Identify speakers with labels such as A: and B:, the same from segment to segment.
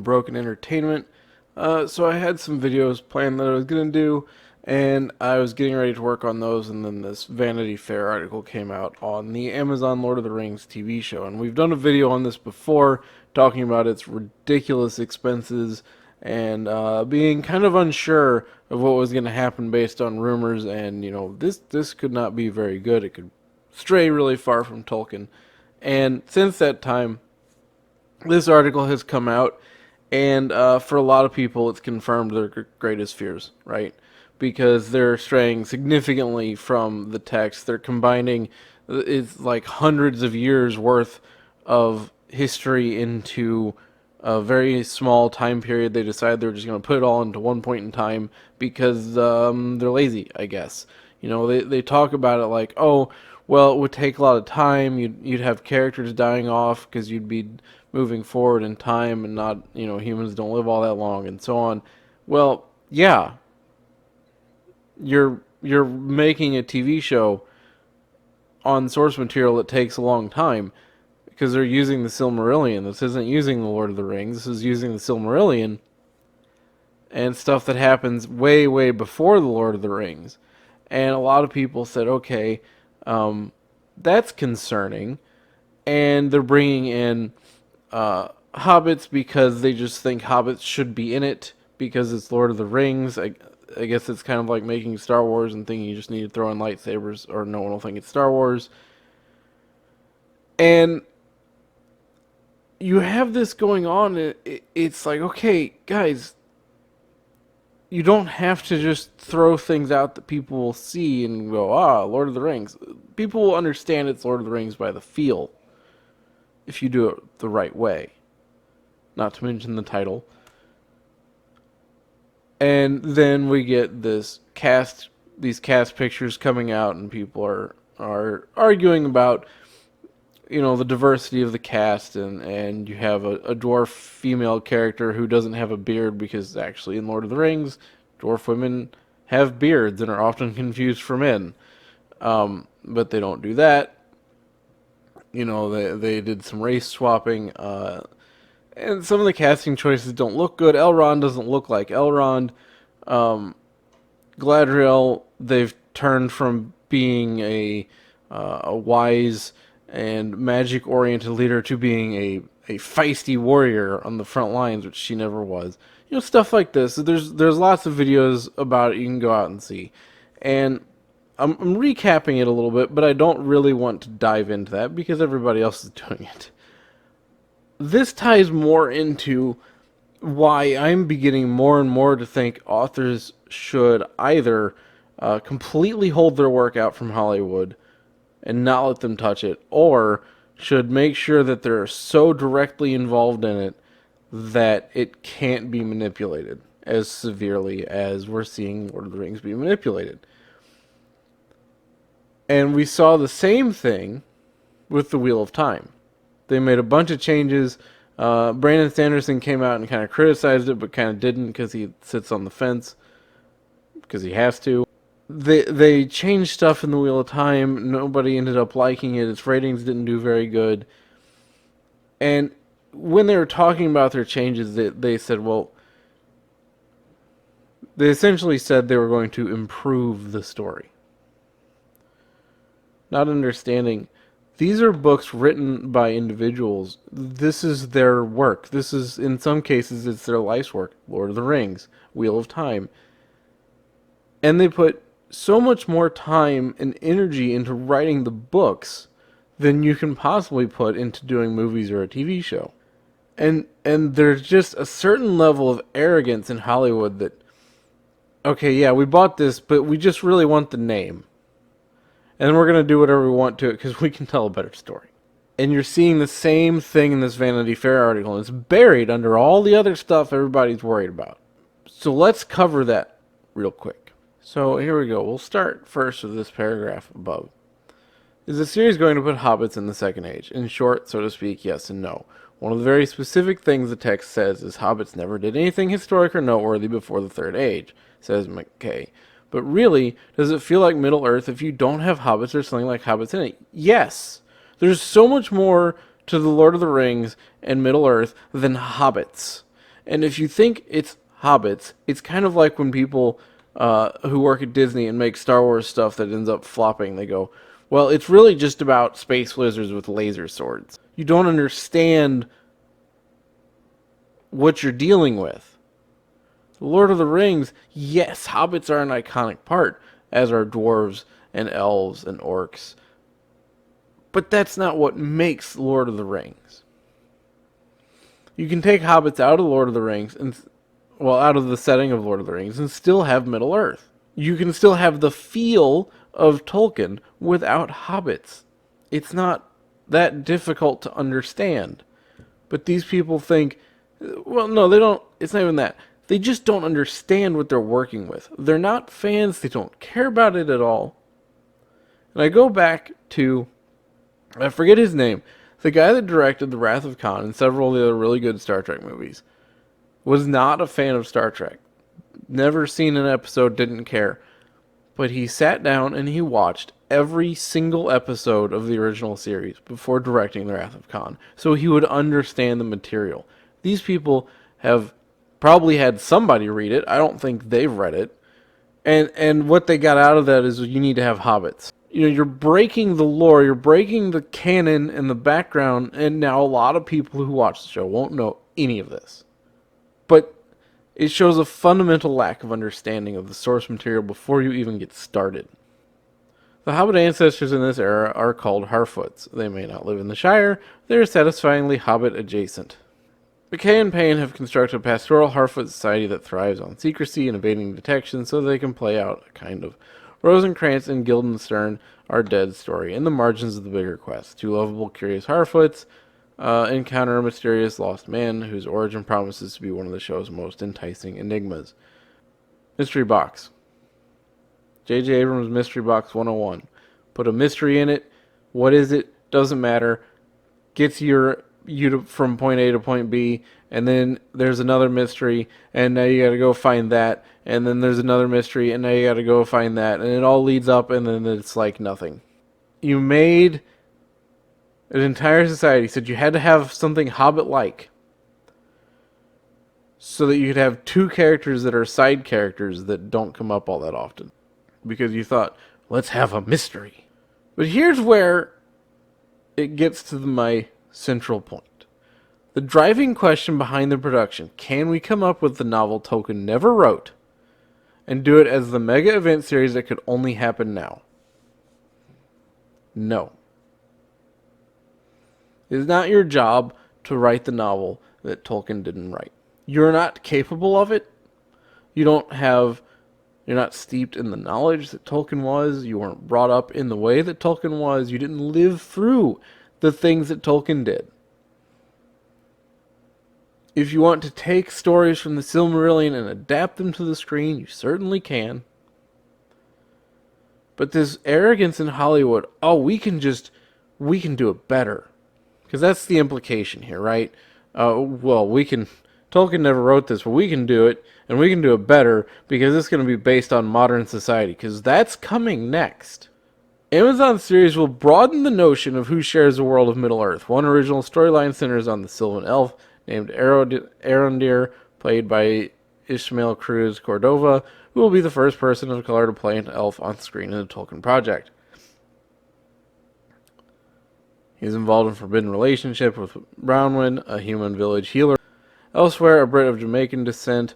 A: Broken Entertainment. So I had some videos planned that I was going to do, and I was getting ready to work on those, and then this Vanity Fair article came out on the Amazon Lord of the Rings TV show. And we've done a video on this before, talking about its ridiculous expenses and being kind of unsure of what was going to happen based on rumors. And, this could not be very good. It could stray really far from Tolkien. And since that time, this article has come out, and for a lot of people, it's confirmed their greatest fears, right? Because they're straying significantly from the text. They're combining it's like hundreds of years worth of history into a very small time period. They decide they're just going to put it all into one point in time because they're lazy, I guess. They talk about it like, oh, well, it would take a lot of time. You'd have characters dying off because you'd be moving forward in time, and not, humans don't live all that long, and so on. Well, yeah, you're making a TV show on source material that takes a long time because they're using the Silmarillion. This isn't using the Lord of the Rings. This is using the Silmarillion and stuff that happens way, way before the Lord of the Rings. And a lot of people said, okay, that's concerning. And they're bringing in hobbits because they just think hobbits should be in it because it's Lord of the Rings. I guess it's kind of like making Star Wars and thinking you just need to throw in lightsabers or no one will think it's Star Wars. And you have this going on. It's like, okay, guys, you don't have to just throw things out that people will see and go, Lord of the Rings. People will understand it's Lord of the Rings by the feel if you do it the right way. Not to mention the title. And then we get these cast pictures coming out, and people are arguing about, the diversity of the cast, and you have a dwarf female character who doesn't have a beard because actually in Lord of the Rings, dwarf women have beards and are often confused for men. But they don't do that. They did some race swapping, and some of the casting choices don't look good. Elrond doesn't look like Elrond. Galadriel, they've turned from being a wise and magic-oriented leader to being a feisty warrior on the front lines, which she never was. Stuff like this. There's lots of videos about it you can go out and see. And I'm recapping it a little bit, but I don't really want to dive into that because everybody else is doing it. This ties more into why I'm beginning more and more to think authors should either completely hold their work out from Hollywood and not let them touch it, or should make sure that they're so directly involved in it that it can't be manipulated as severely as we're seeing Lord of the Rings be manipulated. And we saw the same thing with the Wheel of Time. They made a bunch of changes. Brandon Sanderson came out and kind of criticized it, but kind of didn't because he sits on the fence because he has to. They changed stuff in the Wheel of Time. Nobody ended up liking it. Its ratings didn't do very good. And when they were talking about their changes, they said, well, they essentially said they were going to improve the story. Not understanding, these are books written by individuals. This is their work. This is, in some cases, it's their life's work. Lord of the Rings, Wheel of Time. And they put so much more time and energy into writing the books than you can possibly put into doing movies or a TV show. And there's just a certain level of arrogance in Hollywood that, okay, yeah, we bought this, but we just really want the name. And we're going to do whatever we want to it because we can tell a better story. And you're seeing the same thing in this Vanity Fair article. And it's buried under all the other stuff everybody's worried about. So let's cover that real quick. So here we go. We'll start first with this paragraph above. Is the series going to put hobbits in the Second Age? In short, so to speak, yes and no. One of the very specific things the text says is hobbits never did anything historic or noteworthy before the Third Age, says McKay. But really, does it feel like Middle-earth if you don't have hobbits or something like hobbits in it? Yes! There's so much more to the Lord of the Rings and Middle-earth than hobbits. And if you think it's hobbits, it's kind of like when people who work at Disney and make Star Wars stuff that ends up flopping, they go, well, it's really just about space lizards with laser swords. You don't understand what you're dealing with. Lord of the Rings, yes, hobbits are an iconic part, as are dwarves and elves and orcs. But that's not what makes Lord of the Rings. You can take hobbits out of Lord of the Rings and, well, out of the setting of Lord of the Rings and still have Middle Earth. You can still have the feel of Tolkien without hobbits. It's not that difficult to understand. But these people think, well, no, they don't. It's not even that. They just don't understand what they're working with. They're not fans. They don't care about it at all. And I go back to, I forget his name, the guy that directed The Wrath of Khan and several of the other really good Star Trek movies, was not a fan of Star Trek. Never seen an episode, didn't care. But he sat down and he watched every single episode of the original series before directing The Wrath of Khan, so he would understand the material. These people have probably had somebody read it. I don't think they've read it. And what they got out of that is you need to have hobbits. You know, you're breaking the lore, you're breaking the canon and the background, and now a lot of people who watch the show won't know any of this. But it shows a fundamental lack of understanding of the source material before you even get started. The Hobbit ancestors in this era are called Harfoots. They may not live in the Shire, they are satisfyingly Hobbit adjacent. McKay and Payne have constructed a pastoral Harfoot society that thrives on secrecy and evading detection so they can play out a kind of Rosencrantz and Guildenstern are dead story in the margins of the bigger quest. Two lovable, curious Harfoots encounter a mysterious lost man whose origin promises to be one of the show's most enticing enigmas. Mystery Box. J.J. Abrams' Mystery Box 101. Put a mystery in it. What is it? Doesn't matter. Gets you from point A to point B, and then there's another mystery, and now you gotta go find that, and then there's another mystery, and now you gotta go find that, and it all leads up, and then it's like nothing. You made an entire society, said you had to have something Hobbit-like, so that you could have two characters that are side characters that don't come up all that often. Because you thought, let's have a mystery. But here's where it gets to my central point. The driving question behind the production: can we come up with the novel Tolkien never wrote and do it as the mega event series that could only happen now? No. It is not your job to write the novel that Tolkien didn't write. You're not capable of it. You're not steeped in the knowledge that Tolkien was. You weren't brought up in the way that Tolkien was. You didn't live through the things that Tolkien did. If you want to take stories from the Silmarillion and adapt them to the screen, you certainly can. But this arrogance in Hollywood, we can do it better. Because that's the implication here, right? Tolkien never wrote this, but we can do it, and we can do it better, because it's going to be based on modern society, because that's coming next. Amazon series will broaden the notion of who shares the world of Middle-earth. One original storyline centers on the Sylvan elf named Arondir, played by Ishmael Cruz Cordova, who will be the first person of color to play an elf on screen in the Tolkien project. He's involved in a forbidden relationship with Brownwind, a human village healer. Elsewhere, a Brit of Jamaican descent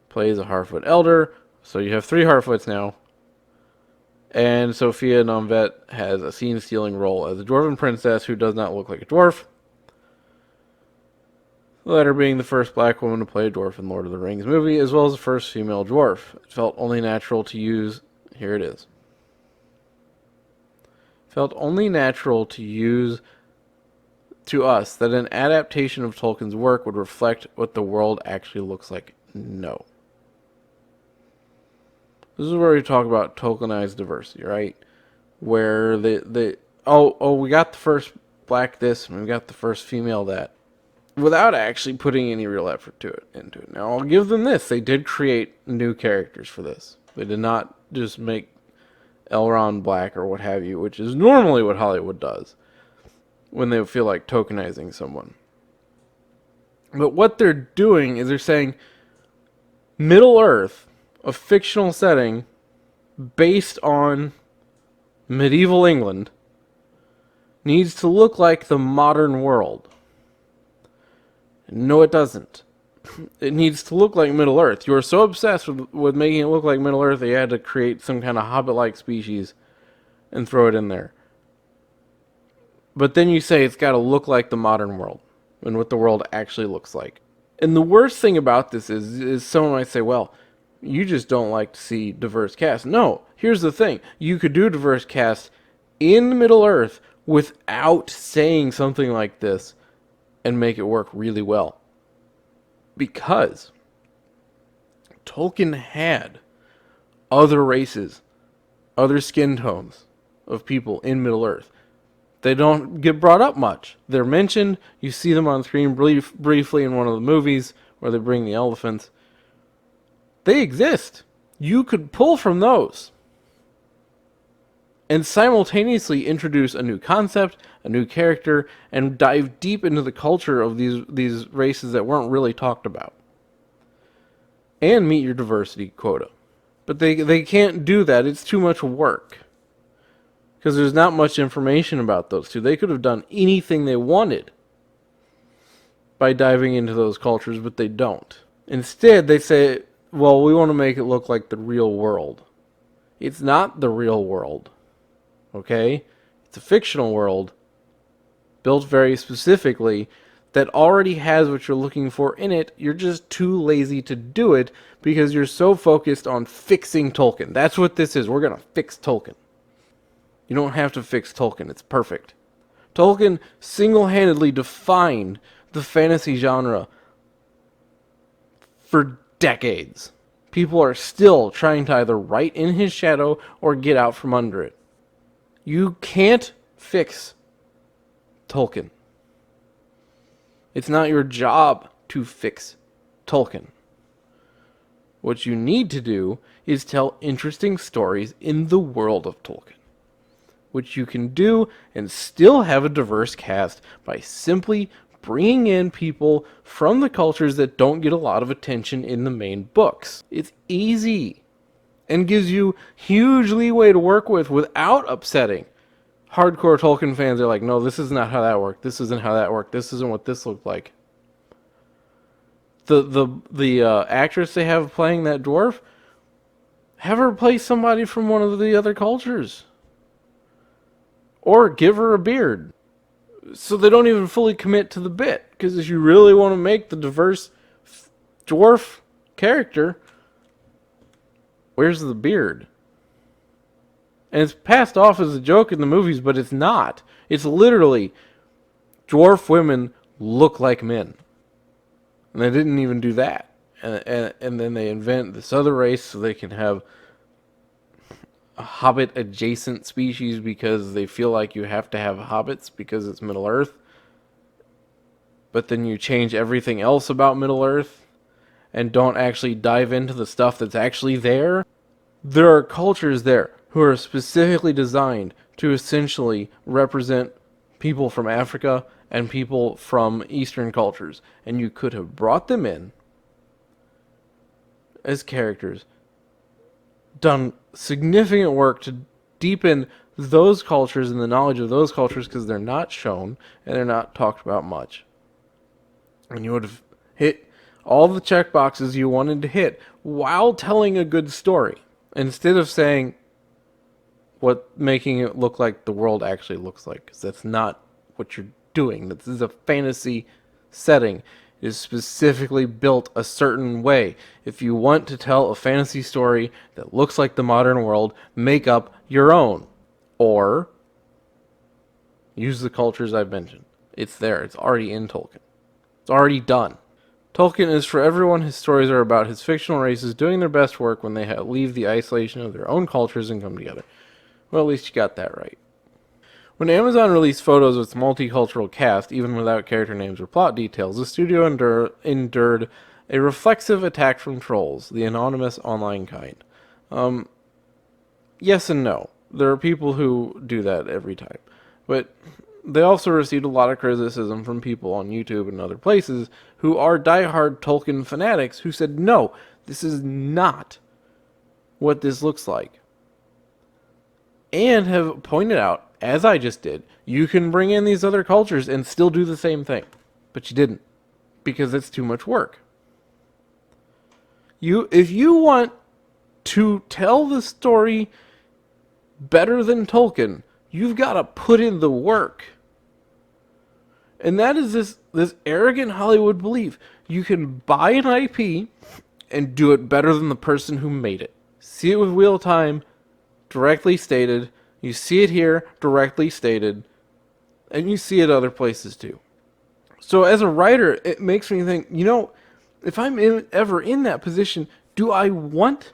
A: plays a Harfoot elder, so you have 3 Harfoots now. And Sophia Nomvet has a scene-stealing role as a dwarven princess who does not look like a dwarf. The latter being the first black woman to play a dwarf in Lord of the Rings movie, as well as the first female dwarf. It felt only natural to use... Here it is. Felt only natural to use to us that an adaptation of Tolkien's work would reflect what the world actually looks like. No. This is where we talk about Tolkienized diversity, right? Where we got the first black this and we got the first female that, without actually putting any real effort into it. Now, I'll give them this. They did create new characters for this. They did not just make Elrond black or what have you, which is normally what Hollywood does when they feel like tokenizing someone. But what they're doing is they're saying Middle Earth, a fictional setting based on medieval England, needs to look like the modern world. No, it doesn't. It needs to look like Middle Earth. You are so obsessed with making it look like Middle Earth that you had to create some kind of hobbit-like species and throw it in there. But then you say it's got to look like the modern world and what the world actually looks like. And the worst thing about this is someone might say, well, you just don't like to see diverse cast. No, here's the thing. You could do a diverse cast in Middle Earth without saying something like this and make it work really well. Because Tolkien had other races, other skin tones of people in Middle Earth. They don't get brought up much. They're mentioned. You see them on screen briefly in one of the movies where they bring the elephants. They exist. You could pull from those and simultaneously introduce a new concept, a new character, and dive deep into the culture of these races that weren't really talked about. And meet your diversity quota. But they can't do that. It's too much work. Because there's not much information about those two. They could have done anything they wanted by diving into those cultures, but they don't. Instead, they say, well, we want to make it look like the real world. It's not the real world. Okay? It's a fictional world built very specifically that already has what you're looking for in it. You're just too lazy to do it because you're so focused on fixing Tolkien. That's what this is. We're going to fix Tolkien. You don't have to fix Tolkien. It's perfect. Tolkien single-handedly defined the fantasy genre for decades. People are still trying to either write in his shadow or get out from under it. You can't fix Tolkien. It's not your job to fix Tolkien. What you need to do is tell interesting stories in the world of Tolkien, which you can do and still have a diverse cast by simply bringing in people from the cultures that don't get a lot of attention in the main books. It's easy and gives you huge leeway to work with without upsetting. Hardcore Tolkien fans are like, no, this is not how that worked. This isn't how that worked. This isn't what this looked like. The actress they have playing that dwarf, have her play somebody from one of the other cultures. Or give her a beard. So they don't even fully commit to the bit. Because if you really want to make the diverse dwarf character, where's the beard? And it's passed off as a joke in the movies, but it's not. It's literally dwarf women look like men. And they didn't even do that. And then they invent this other race so they can have a hobbit adjacent species because they feel like you have to have hobbits because it's Middle Earth. But then you change everything else about Middle Earth and don't actually dive into the stuff that's actually there. There are cultures there who are specifically designed to essentially represent people from Africa and people from Eastern cultures. And you could have brought them in as characters, done significant work to deepen those cultures and the knowledge of those cultures because they're not shown and they're not talked about much. And you would have hit all the check boxes you wanted to hit while telling a good story. Instead of saying making it look like the world actually looks like, because that's not what you're doing. This is a fantasy setting. It is specifically built a certain way. If you want to tell a fantasy story that looks like the modern world, make up your own. Or use the cultures I've mentioned. It's there. It's already in Tolkien. It's already done. Tolkien is for everyone. His stories are about his fictional races doing their best work when they leave the isolation of their own cultures and come together. Well, at least you got that right. When Amazon released photos of its multicultural cast, even without character names or plot details, the studio endured a reflexive attack from trolls, the anonymous online kind. Yes and no. There are people who do that every time. But they also received a lot of criticism from people on YouTube and other places who are diehard Tolkien fanatics who said, no, this is not what this looks like. And have pointed out, as I just did, you can bring in these other cultures and still do the same thing. But you didn't, because it's too much work. If you want to tell the story better than Tolkien, you've got to put in the work. And that is this arrogant Hollywood belief. You can buy an IP and do it better than the person who made it. See it with Wheel of Time, directly stated. You see it here, directly stated. And you see it other places too. So as a writer, it makes me think, if I'm ever in that position, do I want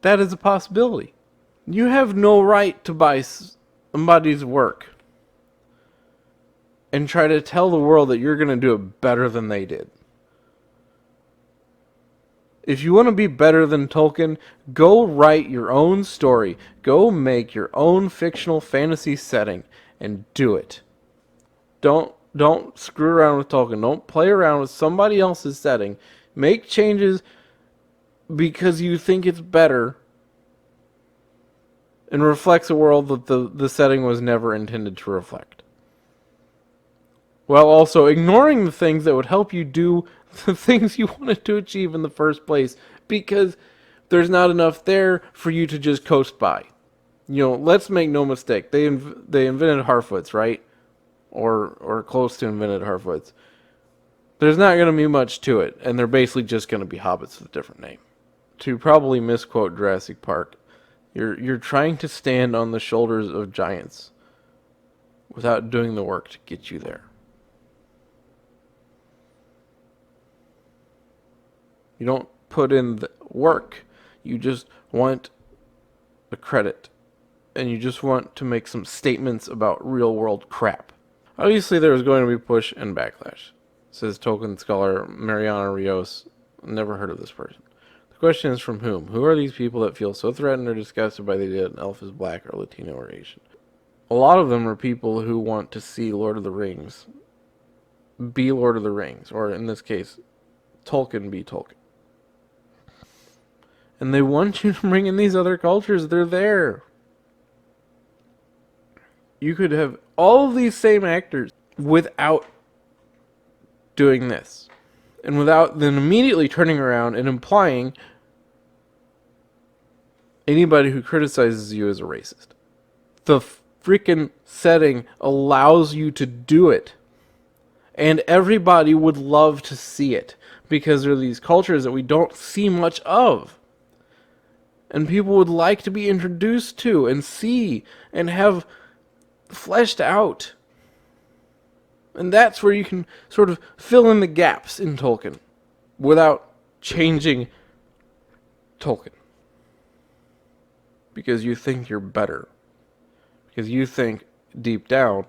A: that as a possibility? You have no right to buy somebody's work and try to tell the world that you're going to do it better than they did. If you want to be better than Tolkien, go write your own story. Go make your own fictional fantasy setting and do it. Don't screw around with Tolkien. Don't play around with somebody else's setting. Make changes because you think it's better and reflects a world that the setting was never intended to reflect. While also ignoring the things that would help you do the things you wanted to achieve in the first place, because there's not enough there for you to just coast by. Let's make no mistake. They invented Harfoots, right? Or close to invented Harfoots. There's not going to be much to it, and they're basically just going to be hobbits with a different name. To probably misquote Jurassic Park, you're trying to stand on the shoulders of giants without doing the work to get you there. You don't put in the work. You just want the credit. And you just want to make some statements about real world crap. Obviously there was going to be push and backlash, says Tolkien scholar Mariana Rios. Never heard of this person. The question is, from whom? Who are these people that feel so threatened or disgusted by the idea that an elf is black or Latino or Asian? A lot of them are people who want to see Lord of the Rings be Lord of the Rings, or in this case, Tolkien be Tolkien. And they want you to bring in these other cultures. They're there. You could have all of these same actors without doing this. And without then immediately turning around and implying anybody who criticizes you is a racist. The freaking setting allows you to do it. And everybody would love to see it. Because there are these cultures that we don't see much of. And people would like to be introduced to and see and have fleshed out. And that's where you can sort of fill in the gaps in Tolkien without changing Tolkien. Because you think you're better. Because you think deep down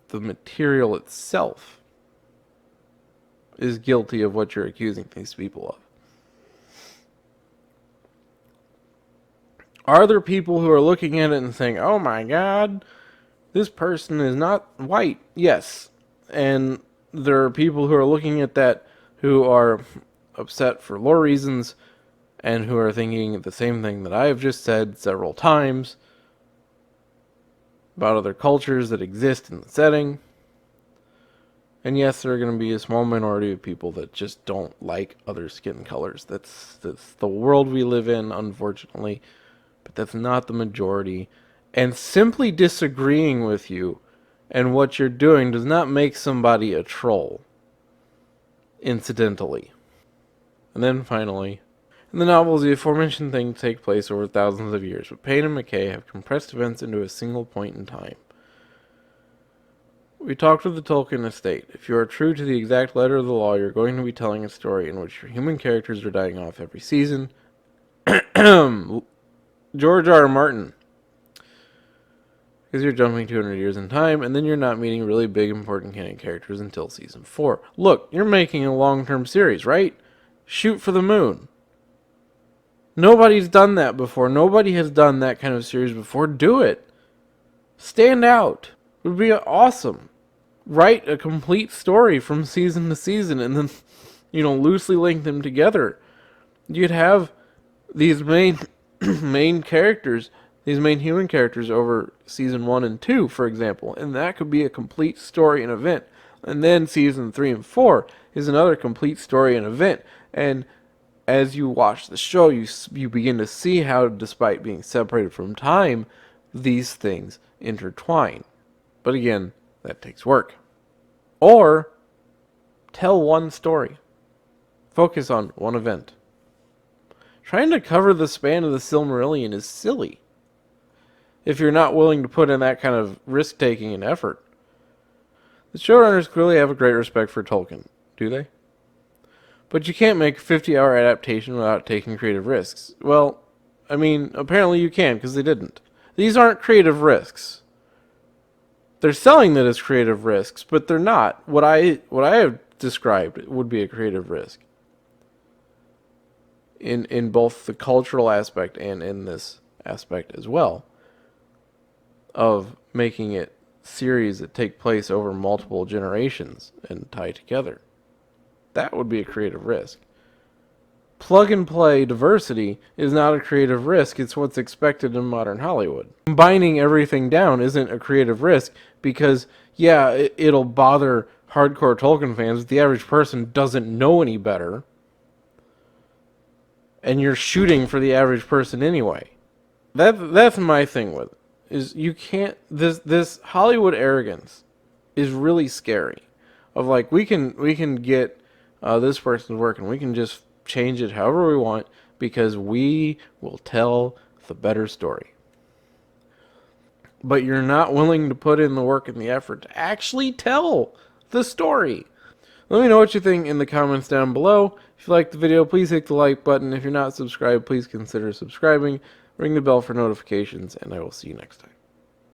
A: the material itself is guilty of what you're accusing these people of. Are there people who are looking at it and saying, oh my God, this person is not white? Yes. And there are people who are looking at that who are upset for lore reasons and who are thinking the same thing that I have just said several times about other cultures that exist in the setting. And yes, there are going to be a small minority of people that just don't like other skin colors. That's the world we live in, unfortunately. But that's not the majority. And simply disagreeing with you and what you're doing does not make somebody a troll, incidentally. And then finally, in the novels, the aforementioned things take place over thousands of years, but Payne and McKay have compressed events into a single point in time. We talked with the Tolkien estate. If you are true to the exact letter of the law, you're going to be telling a story in which your human characters are dying off every season. George R. R. Martin. Because you're jumping 200 years in time, and then you're not meeting really big, important canon characters until season 4. Look, you're making a long-term series, right? Shoot for the moon. Nobody's done that before. Nobody has done that kind of series before. Do it. Stand out. It would be awesome. Write a complete story from season to season and then, loosely link them together. You'd have these main characters, these main human characters over season 1 and 2, for example, and that could be a complete story and event. And then season 3 and 4 is another complete story and event. And as you watch the show, you begin to see how, despite being separated from time, these things intertwine. But again, that takes work. Or tell one story. Focus on one event. Trying to cover the span of the Silmarillion is silly if you're not willing to put in that kind of risk-taking and effort. The showrunners clearly have a great respect for Tolkien, do they? But you can't make a 50-hour adaptation without taking creative risks. Well, apparently you can, because they didn't. These aren't creative risks. They're selling that as creative risks, but they're not. What I have described would be a creative risk. In both the cultural aspect and in this aspect as well, of making it series that take place over multiple generations and tie together. That would be a creative risk. Plug and play diversity is not a creative risk, it's what's expected in modern Hollywood. Combining everything down isn't a creative risk because, yeah, it'll bother hardcore Tolkien fans, but the average person doesn't know any better. And you're shooting for the average person anyway. That's my thing with it. Is you can't, this Hollywood arrogance is really scary. Of like, we can get this person's work and we can just change it however we want because we will tell the better story. But you're not willing to put in the work and the effort to actually tell the story. Let me know what you think in the comments down below. If you liked the video, please hit the like button. If you're not subscribed, please consider subscribing. Ring the bell for notifications, and I will see you next time.